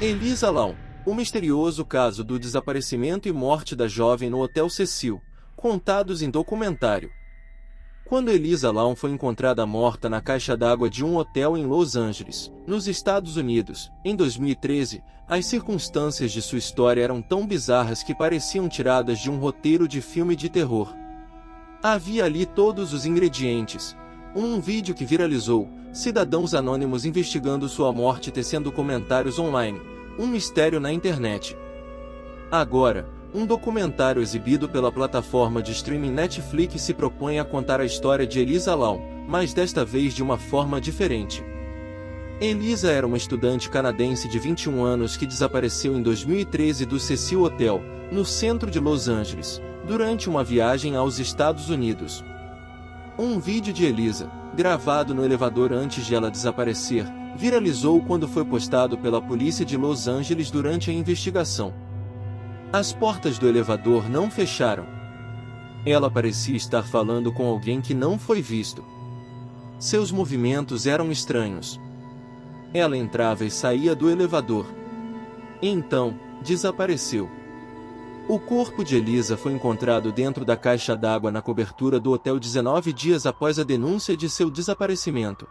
Elisa Lam, o misterioso caso do desaparecimento e morte da jovem no Hotel Cecil, contados em documentário. Quando Elisa Lam foi encontrada morta na caixa d'água de um hotel em Los Angeles, nos Estados Unidos, em 2013, as circunstâncias de sua história eram tão bizarras que pareciam tiradas de um roteiro de filme de terror. Havia ali todos os ingredientes. Um vídeo que viralizou, cidadãos anônimos investigando sua morte tecendo comentários online, um mistério na internet. Agora, um documentário exibido pela plataforma de streaming Netflix se propõe a contar a história de Elisa Lam, mas desta vez de uma forma diferente. Elisa era uma estudante canadense de 21 anos que desapareceu em 2013 do Cecil Hotel, no centro de Los Angeles, durante uma viagem aos Estados Unidos. Um vídeo de Elisa, gravado no elevador antes de ela desaparecer, viralizou quando foi postado pela polícia de Los Angeles durante a investigação. As portas do elevador não fecharam. Ela parecia estar falando com alguém que não foi visto. Seus movimentos eram estranhos. Ela entrava e saía do elevador. Então, desapareceu. O corpo de Elisa foi encontrado dentro da caixa d'água na cobertura do hotel 19 dias após a denúncia de seu desaparecimento.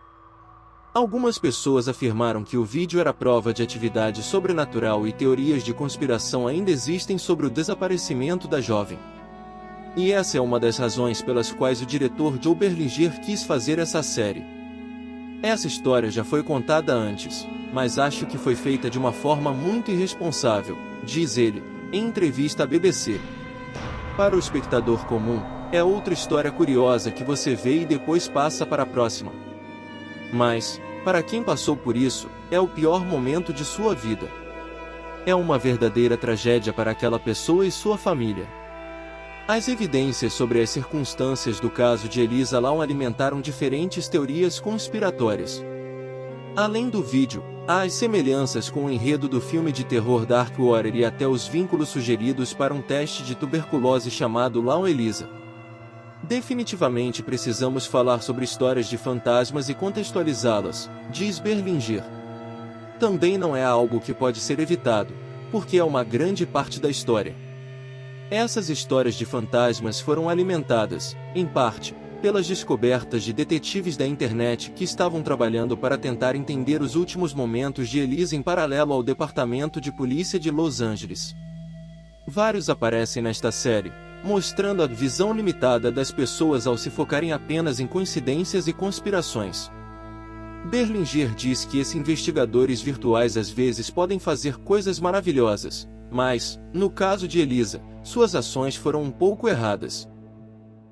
Algumas pessoas afirmaram que o vídeo era prova de atividade sobrenatural e teorias de conspiração ainda existem sobre o desaparecimento da jovem. E essa é uma das razões pelas quais o diretor Joe Berlinger quis fazer essa série. Essa história já foi contada antes, mas acho que foi feita de uma forma muito irresponsável, diz ele, em entrevista à BBC. Para o espectador comum, é outra história curiosa que você vê e depois passa para a próxima. Mas, para quem passou por isso, é o pior momento de sua vida. É uma verdadeira tragédia para aquela pessoa e sua família. As evidências sobre as circunstâncias do caso de Elisa Lam alimentaram diferentes teorias conspiratórias. Além do vídeo, há as semelhanças com o enredo do filme de terror Darkwater e até os vínculos sugeridos para um teste de tuberculose chamado Lam Elisa. Definitivamente precisamos falar sobre histórias de fantasmas e contextualizá-las, diz Berlinger. Também não é algo que pode ser evitado, porque é uma grande parte da história. Essas histórias de fantasmas foram alimentadas, em parte, pelas descobertas de detetives da internet que estavam trabalhando para tentar entender os últimos momentos de Elisa em paralelo ao Departamento de Polícia de Los Angeles. Vários aparecem nesta série, mostrando a visão limitada das pessoas ao se focarem apenas em coincidências e conspirações. Berlinger diz que esses investigadores virtuais às vezes podem fazer coisas maravilhosas, mas, no caso de Elisa, suas ações foram um pouco erradas.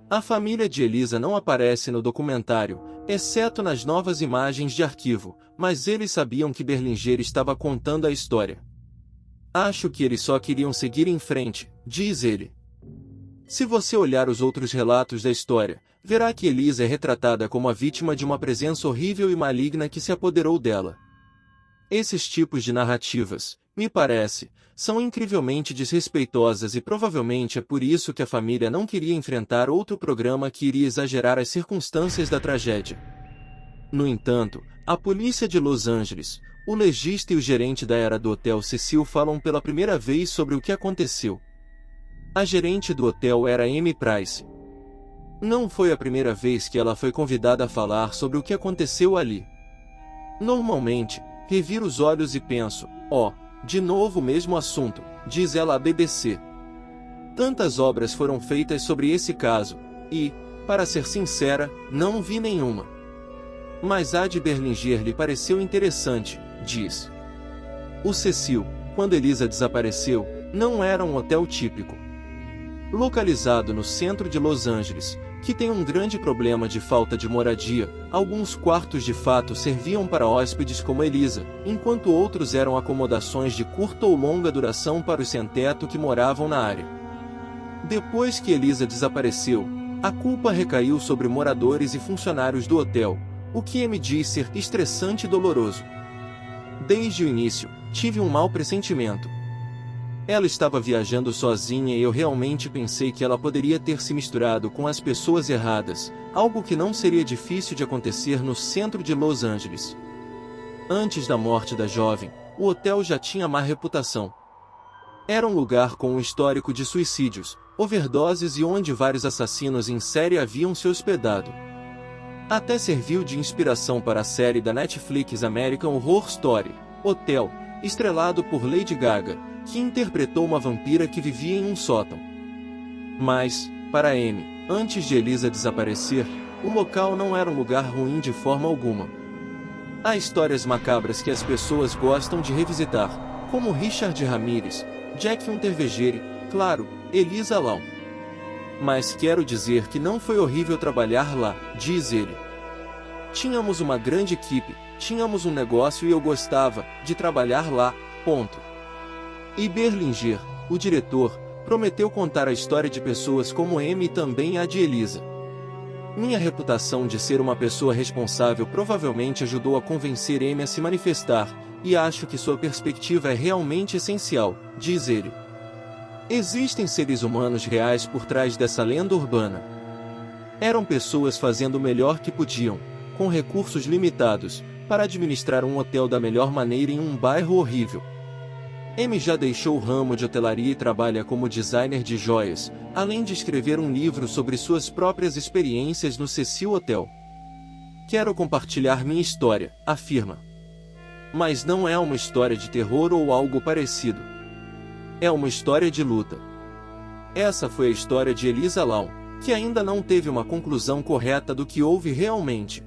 A família de Elisa não aparece no documentário, exceto nas novas imagens de arquivo, mas eles sabiam que Berlinger estava contando a história. Acho que eles só queriam seguir em frente, diz ele. Se você olhar os outros relatos da história, verá que Elisa é retratada como a vítima de uma presença horrível e maligna que se apoderou dela. Esses tipos de narrativas, me parece, são incrivelmente desrespeitosas e provavelmente é por isso que a família não queria enfrentar outro programa que iria exagerar as circunstâncias da tragédia. No entanto, a polícia de Los Angeles, o legista e o gerente da era do Hotel Cecil falam pela primeira vez sobre o que aconteceu. A gerente do hotel era Amy Price. Não foi a primeira vez que ela foi convidada a falar sobre o que aconteceu ali. Normalmente, reviro os olhos e penso, de novo o mesmo assunto, diz ela à BBC. Tantas obras foram feitas sobre esse caso, e, para ser sincera, não vi nenhuma. Mas a de Berlinger lhe pareceu interessante, diz. O Cecil, quando Elisa desapareceu, não era um hotel típico. Localizado no centro de Los Angeles, que tem um grande problema de falta de moradia, alguns quartos de fato serviam para hóspedes como Elisa, enquanto outros eram acomodações de curta ou longa duração para os sem-teto que moravam na área. Depois que Elisa desapareceu, a culpa recaiu sobre moradores e funcionários do hotel, o que me diz ser estressante e doloroso. Desde o início, tive um mau pressentimento. Ela estava viajando sozinha e eu realmente pensei que ela poderia ter se misturado com as pessoas erradas, algo que não seria difícil de acontecer no centro de Los Angeles. Antes da morte da jovem, o hotel já tinha má reputação. Era um lugar com um histórico de suicídios, overdoses e onde vários assassinos em série haviam se hospedado. Até serviu de inspiração para a série da Netflix American Horror Story, Hotel, estrelado por Lady Gaga, que interpretou uma vampira que vivia em um sótão. Mas, para Amy, antes de Elisa desaparecer, o local não era um lugar ruim de forma alguma. Há histórias macabras que as pessoas gostam de revisitar, como Richard Ramirez, Jack Unterweger, claro, Elisa Lam. Mas quero dizer que não foi horrível trabalhar lá, diz ele. Tínhamos uma grande equipe, tínhamos um negócio e eu gostava de trabalhar lá, ponto. E Berlinger, o diretor, prometeu contar a história de pessoas como Amy e também a de Elisa. Minha reputação de ser uma pessoa responsável provavelmente ajudou a convencer Amy a se manifestar, e acho que sua perspectiva é realmente essencial, diz ele. Existem seres humanos reais por trás dessa lenda urbana. Eram pessoas fazendo o melhor que podiam, com recursos limitados, para administrar um hotel da melhor maneira em um bairro horrível. Amy já deixou o ramo de hotelaria e trabalha como designer de joias, além de escrever um livro sobre suas próprias experiências no Cecil Hotel. Quero compartilhar minha história, afirma. Mas não é uma história de terror ou algo parecido. É uma história de luta. Essa foi a história de Elisa Lam, que ainda não teve uma conclusão correta do que houve realmente.